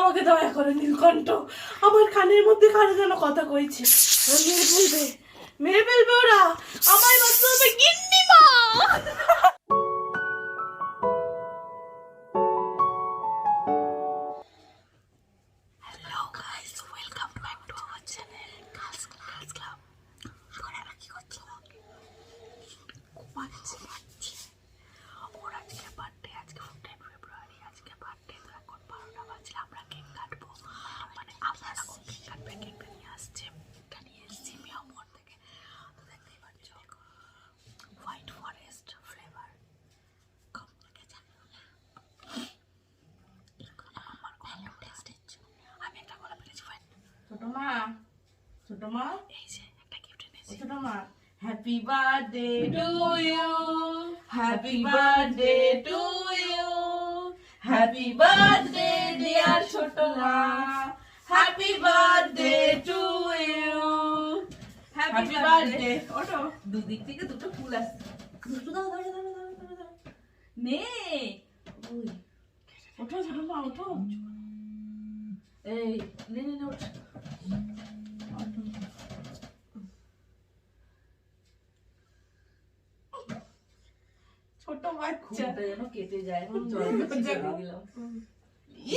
আমাকে দয়া করে নীলকণ্ঠ, আমার কানের মধ্যে কানে যেন কথা কইছে, মেরে ফেলবে, মেরে ফেলবে ওরা, আমায় মাত্র গিন্নি মা। Hello guys, welcome back to our channel girls club. তোমরা কি করছো? ঘুমাচ্ছি। ওর আজকে বার্থডে, আজকে 14 ফেব্রুয়ারি, আজকে বার্থডে। তো এখন 12টা বাজলে আমরা কেক কাটবো, মানে আপনারা কেক কাটবে, কেকটা নিয়ে আসছে, কেকটা নিয়ে এসেছি মিয়ামোর থেকে। তো দেখতেই পাচ্ছ হোয়াইট ফরেস্ট ফ্লেভার। কম থেকে যাবে আমার গলা টেস্টের জন্য আমি একটা গলা পেরেছি। ছোট মা এই যে একটা গিফট এনেছি। ছোট মা, happy birthday to you, happy birthday to you, happy birthday dear ছোট মা, happy birthday to you, happy birthday. ওটো দুদিক থেকে দুটো ফুল আসছে, দুটো দাও, ধরে ধরে ধরে ধরে ধরে নে। ওই ওঠো ছোট মা, ওঠো। এই নে নে নে, ওঠ। ছোট বাচ্চা যেন কেটে যায়,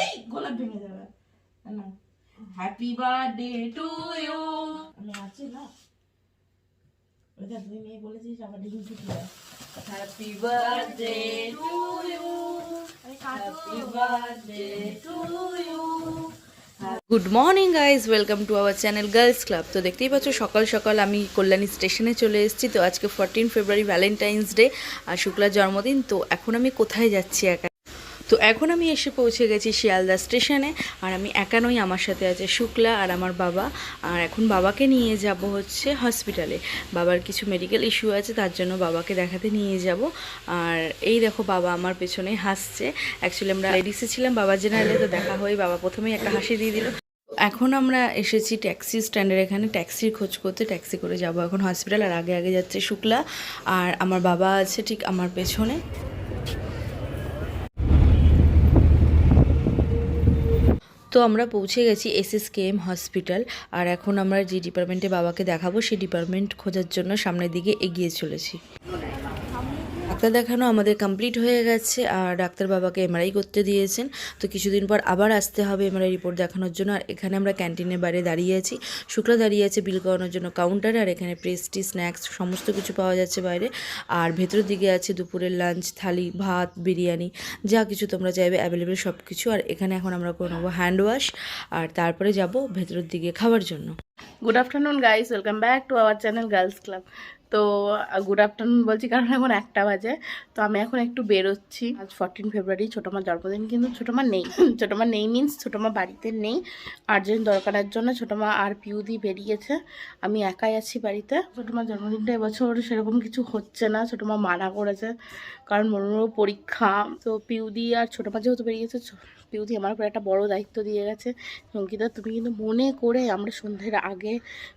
এই গোলাপ ভেঙে যাবে না। Happy birthday to you. আমি আছি না, ওইটা তুই মেয়ে বলেছিস আমার ডিম ছুটি। Happy birthday to you, happy birthday to you. Good morning guys, welcome to our channel girls club. তো দেখতেই পাচ্ছ সকাল সকাল আমি কল্যাণী স্টেশনে চলে এসেছি। তো আজকে 14 ফেব্রুয়ারি ভ্যালেন্টাইন্স ডে আর শুক্লার জন্মদিন। তো এখন আমি কোথায় যাচ্ছি একা? তো এখন আমি এসে পৌঁছে গেছি শিয়ালদা স্টেশনে। আর আমি একা নই, আমার সাথে আছে শুক্লা আর আমার বাবা। আর এখন বাবাকে নিয়ে যাব হচ্ছে হসপিটালে। বাবার কিছু মেডিকেল ইস্যু আছে, তার জন্য বাবাকে দেখাতে নিয়ে যাব। আর এই দেখো বাবা আমার পেছনে হাসছে। অ্যাকচুয়ালি আমরা লেডিসে ছিলাম বাবার জেনারেলে, তো দেখা হয়ে বাবা প্রথমেই একটা হাসি দিয়ে দিল। এখন আমরা এসেছি ট্যাক্সি স্ট্যান্ডের এখানে, ট্যাক্সির খোঁজ করতে। ট্যাক্সি করে যাব এখন হসপিটাল। আর আগে আগে যাচ্ছে শুক্লা আর আমার বাবা আছে ঠিক আমার পেছনে। তো আমরা পৌঁছে গেছি SSKM হসপিটাল। আর এখন আমরা যে ডিপার্টমেন্টে বাবাকে দেখাবো সেই ডিপার্টমেন্ট খোঁজার জন্য সামনের দিকে এগিয়ে চলেছি। ডাক্তার দেখানো আমাদের কমপ্লিট হয়ে গেছে আর ডাক্তার বাবাকে MRI করতে দিয়েছেন। তো কিছুদিন পর আবার আসতে হবে MRI রিপোর্ট দেখানোর জন্য। আর এখানে আমরা ক্যান্টিনের বাইরে দাঁড়িয়ে আছি, শুক্লা দাঁড়িয়ে আছে বিল করানোর জন্য কাউন্টারে। আর এখানে পেস্ট্রি, স্ন্যাক্স সমস্ত কিছু পাওয়া যাচ্ছে বাইরে। আর ভেতরের দিকে আছে দুপুরের লাঞ্চ থালি, ভাত, বিরিয়ানি, যা কিছু তোমরা চাইবে অ্যাভেলেবেল সব কিছু। আর এখানে এখন আমরা করে নেবো হ্যান্ড ওয়াশ আর তারপরে যাব ভেতরের দিকে খাওয়ার জন্য। Good afternoon guys, welcome back to our channel girls club. তো গুড আফটারনুন বলছি কারণ এখন 1টা বাজে। তো আমি এখন একটু বেরোচ্ছি। আজ 14 ফেব্রুয়ারি, ছোটোমার জন্মদিন, কিন্তু ছোটোমা নেই। ছোটোমা নেই মিন্স ছোটোমা বাড়িতে নেই, আর্জেন্ট দরকারের জন্য ছোটোমা আর পিউদি বেরিয়েছে। আমি একাই আছি বাড়িতে। ছোটোমার জন্মদিনটা এবছর সেরকম কিছু হচ্ছে না, ছোটোমা মানা করেছে কারণ মনোরম পরীক্ষা। তো পিউদি আর ছোটোমা যেহেতু বেরিয়েছে, পিউদি আমার উপর একটা বড় দায়িত্ব দিয়ে গেছে, অঙ্কিতা তুমি কিন্তু মনে করে আমরা সন্ধ্যের আগে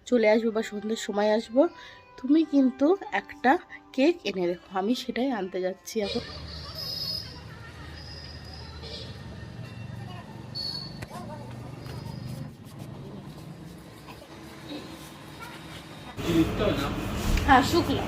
চলে আসবো বা সন্ধ্যের সময় আসবো, তুমি কিন্তু একটা কেক এনে রেখো। আমি সেটাই আনতে যাচ্ছি এখন। হ্যাঁ শুক্লা।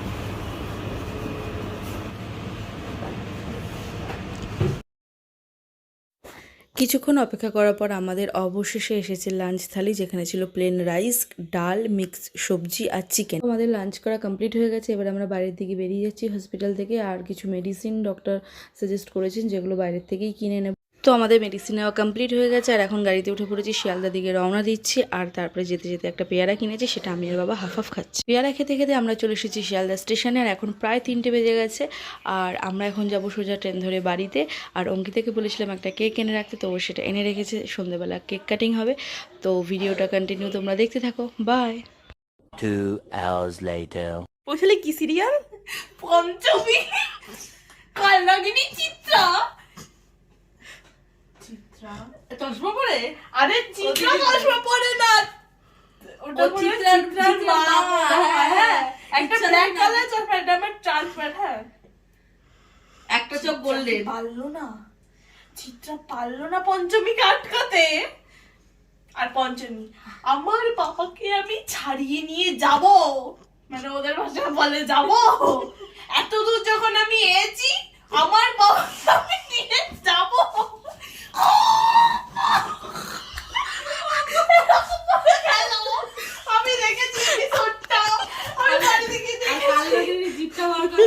কিছুক্ষণ অপেক্ষা করার পর আমাদের অবশেষে এসেছে লাঞ্চ থালি, যেখানে ছিল প্লেন রাইস, ডাল, মিক্স সবজি আর চিকেন। আমাদের লাঞ্চ করা কমপ্লিট হয়ে গেছে। এবার আমরা বাইরের দিকে বেরিয়ে যাচ্ছি হসপিটাল থেকে। আর কিছু মেডিসিন ডক্টর সাজেস্ট করেছেন যেগুলো বাইরের থেকেই কিনে নেব। তো আমাদের মেডিসিন নেওয়া কমপ্লিট হয়ে গেছে। আর এখন গাড়িতে উঠে পড়েছি, শিয়ালদার দিকে রওনা দিচ্ছি। আর তারপরে যেতে যেতে একটা পেয়ারা কিনেছি, সেটা আমি আর বাবা হাফ হাফ খাচ্ছি। পেয়ারা খেতে খেতে আমরা চলে এসেছি শিয়ালদা স্টেশনে। আর এখন প্রায় 3টে বেজে গেছে। আর আমরা এখন যাব সোজা ট্রেন ধরে বাড়িতে। আর অঙ্কিতাকে বলেছিলাম একটা কেক এনে রাখতে, তো ও সেটা এনে রেখেছে। সন্ধ্যেবেলা কেক কাটিং হবে। তো ভিডিওটা কন্টিনিউ তোমরা দেখতে থাকো। বাই। 2 hours later. বলছিলে কি সিরিয়াল? পঞ্চমী, কালনাগিনী, চিত্রা। চশমা পরে? আরে চিত্রা চশমা পরে না, ওটা চিত্রার মা। হ্যাঁ, একটা ব্ল্যাক কালার চশমা, এটা আমার ট্রান্সপারেন্ট। হ্যাঁ, একটা চোখ গোল্ডেন। পারলো না, চিত্রা পারলো না পঞ্চমীকে আটকাতে। আর পঞ্চমী, আমার পাপাকে আমি ছাড়িয়ে নিয়ে যাব, মানে ওদের ভাষা বলে যাব। এত দূর যখন আমি এসেছি, আমার বাবাকে আমি নিয়ে যাব। আমি দেখেছি এপিসোডটা, আমি বাড়ি থেকে দেখেছি। জিপটা বার করে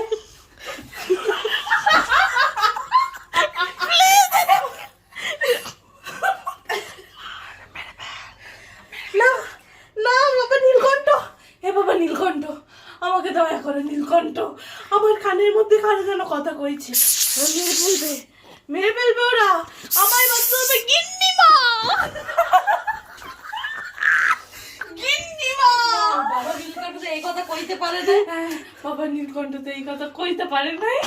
না না বাবা নীলকণ্ঠ, হে বাবা নীলকণ্ঠ, আমাকে দয়া করে নীলকণ্ঠ। আমার কানের মধ্যে কানে যেন কথা কইছে, ওরা মেরে ফেলবে, মেরে ফেলবে ওরা, আমায় বাঁচতে হবে। গিন্নিমা, গিন্নিমা। বাবা নীলকণ্ঠ তো এই কথা কইতে পারে না। বাবা নীলকণ্ঠ তো এই কথা কইতে পারে নাই,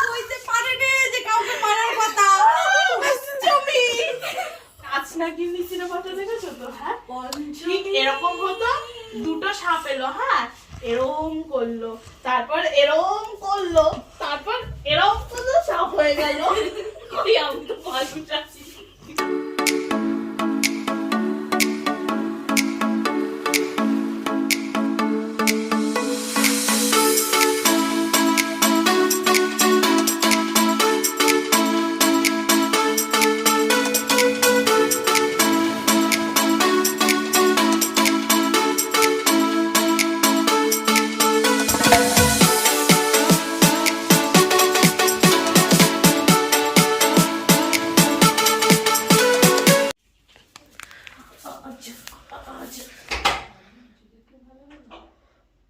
কইতে পারে না যে কাউকে মারার কথা। তুমি আজ না গিন্নি সিনেমাটা দেখেছো তো? হ্যাঁ, ঠিক এরকম হতো, দুটো সাপ এলো, হ্যাঁ এরম করলো, তারপর এরম করলো, তারপর এরম করলো, সাপ হয়ে গেল। কই আমি তো মানুষ আছি।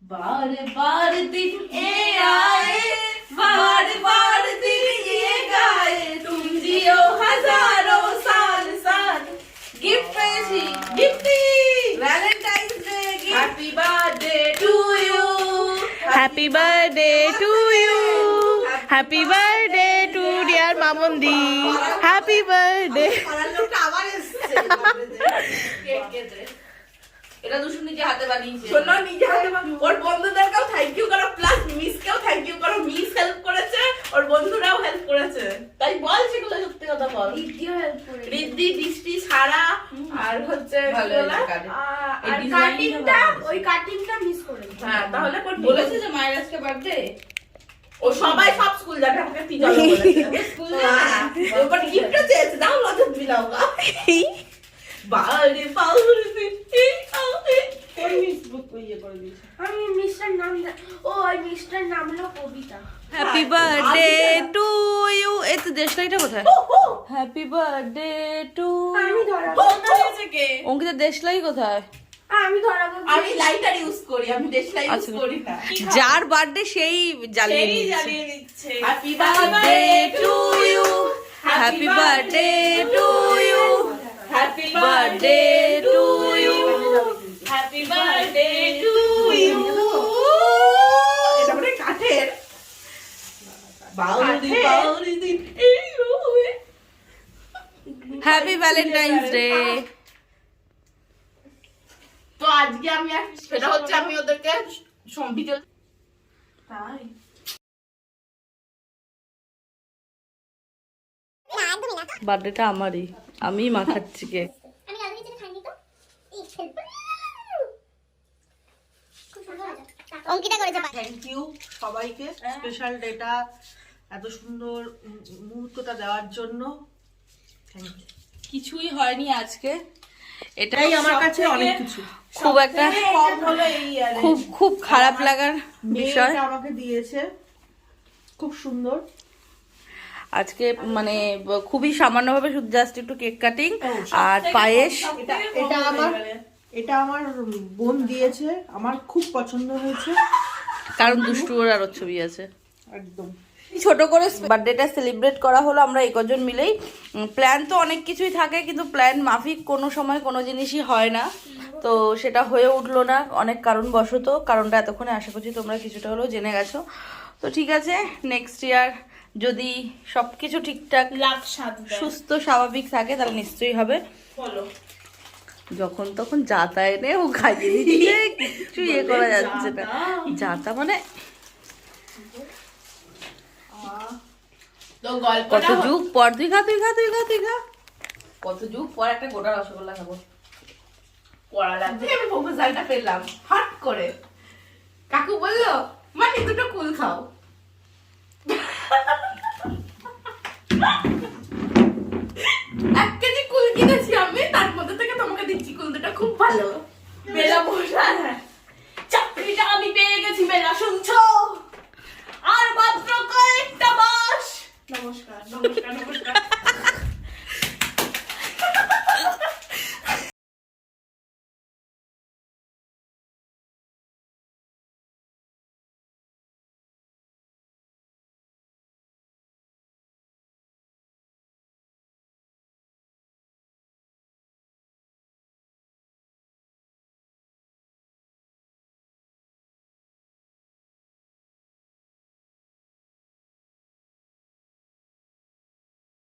बार बार दिन ये आए, बार बार दिन ये गाए, तुम जियो हजारों साल साल। गिफ्ट पेशी, गिफ्टी, Valentine's Day gift. Happy birthday to you, happy birthday to you, happy birthday to dear মামন্দি, হ্যাপি বার্থডে। এটা দুশো নিজে হাতে বানিয়েছে। শোনো, নিজে হাতে ওর বন্ধুদেরকেও থ্যাংক ইউ করো, প্লাস মিসকেও থ্যাংক ইউ করো। মিস হেল্প করেছে, ওর বন্ধুরাও হেল্প করেছে, তাই বল সেগুলো সত্যি কথা বল। রিদ্ধি, দৃষ্টি, সারা, আর হচ্ছে ভালো কি বলে? হয়েছে কাটিং। এই আর ডিজাইনটা ওই কাটিংটা মিস করে। হ্যাঁ, তাহলে বলেছে যে মায়ের আজকে বার্থডে। ও সবাই সব স্কুল যাবে, আমাকে পিজা বলেছে। স্কুল ওপর গিফটও চেয়েছে, দাও লজেন দিলাও গা। বাড়ি বাড়ি আমি মিস্টার নাম ও ওই মিস্টার নাম হলো Kabita. Happy birthday to you. এই তো দেশলাইটা কোথায়? Happy birthday to. আমি ধরাবো, কে? অঙ্কিতা দেশলাই কোথায়? আমি ধরাবো। আমি লাইটার ইউজ করি, আমি দেশলাই ইউজ আচ্ছা। করি না। যার বার্থডে সেই জ্বালিয়ে সেই নিচ্ছে। জ্বালিয়ে নিচ্ছে। Happy birthday to you, happy birthday to you, happy birthday to you. Happy birthday to you. এটা মানে কাঠের বাউরি বাউরি দিন। Happy Valentine's day. তো আজকে আমি সেটা হচ্ছে আমি ওদেরকে ভিডিও তাই বার্থডেটা আমারই, আমি মাখাচ্ছি কেক। আমি কালকে কিছু খাইনি তো। এই হেল্প। অঙ্কিতা করেছে। থ্যাংক ইউ সবাইকে স্পেশাল ডেটা এত সুন্দর মুহূর্তটা দেওয়ার জন্য থ্যাংক ইউ। কিছুই হয়নি আজকে, এটাই আমার কাছে অনেক কিছু। খুব একটা কম হলো এই ইয়ারে। খুব খুব খারাপ লাগার বিষয়। মেয়েটা আমাকে দিয়েছে, খুব সুন্দর। আজকে মানে খুবই সামান্যভাবে শুধু জাস্ট একটু কেক কাটিং আর পায়েস। এটা আমার বোন দিয়েছে, আমার খুব পছন্দ হয়েছে। কারণ দুষ্টু ওর আরো ছবি আছে। একদম ছোট করে বার্থডেটা সেলিব্রেট করা হলো আমরা এই কজন মিলেই। প্ল্যান তো অনেক কিছুই থাকে, কিন্তু প্ল্যান মাফিক কোনো সময় কোনো জিনিসই হয় না। তো সেটা হয়ে উঠলো না অনেক কারণবশত। কারণটা এতক্ষণে আশা করছি তোমরা কিছুটা হলেও জেনে গেছো। তো ঠিক আছে, নেক্সট ইয়ার যদি সব কিছু ঠিকঠাক সুস্থ স্বাভাবিক থাকে তাহলে নিশ্চয়ই হবে। বলো, যখন তখন যাতা এনে ও খাইয়ে দিচ্ছে, কিছু ইয়ে করা যাচ্ছে না। যাতা মানে তো কত গল্পটা যুগ পর তুই খা কত যুগ পর একটা গোটা রসগোল্লা খাবো। করা লাগছে, আমি প্রপোজালটা পেলাম হট করে। কাকু বললো মানে দুটো কুল খাও।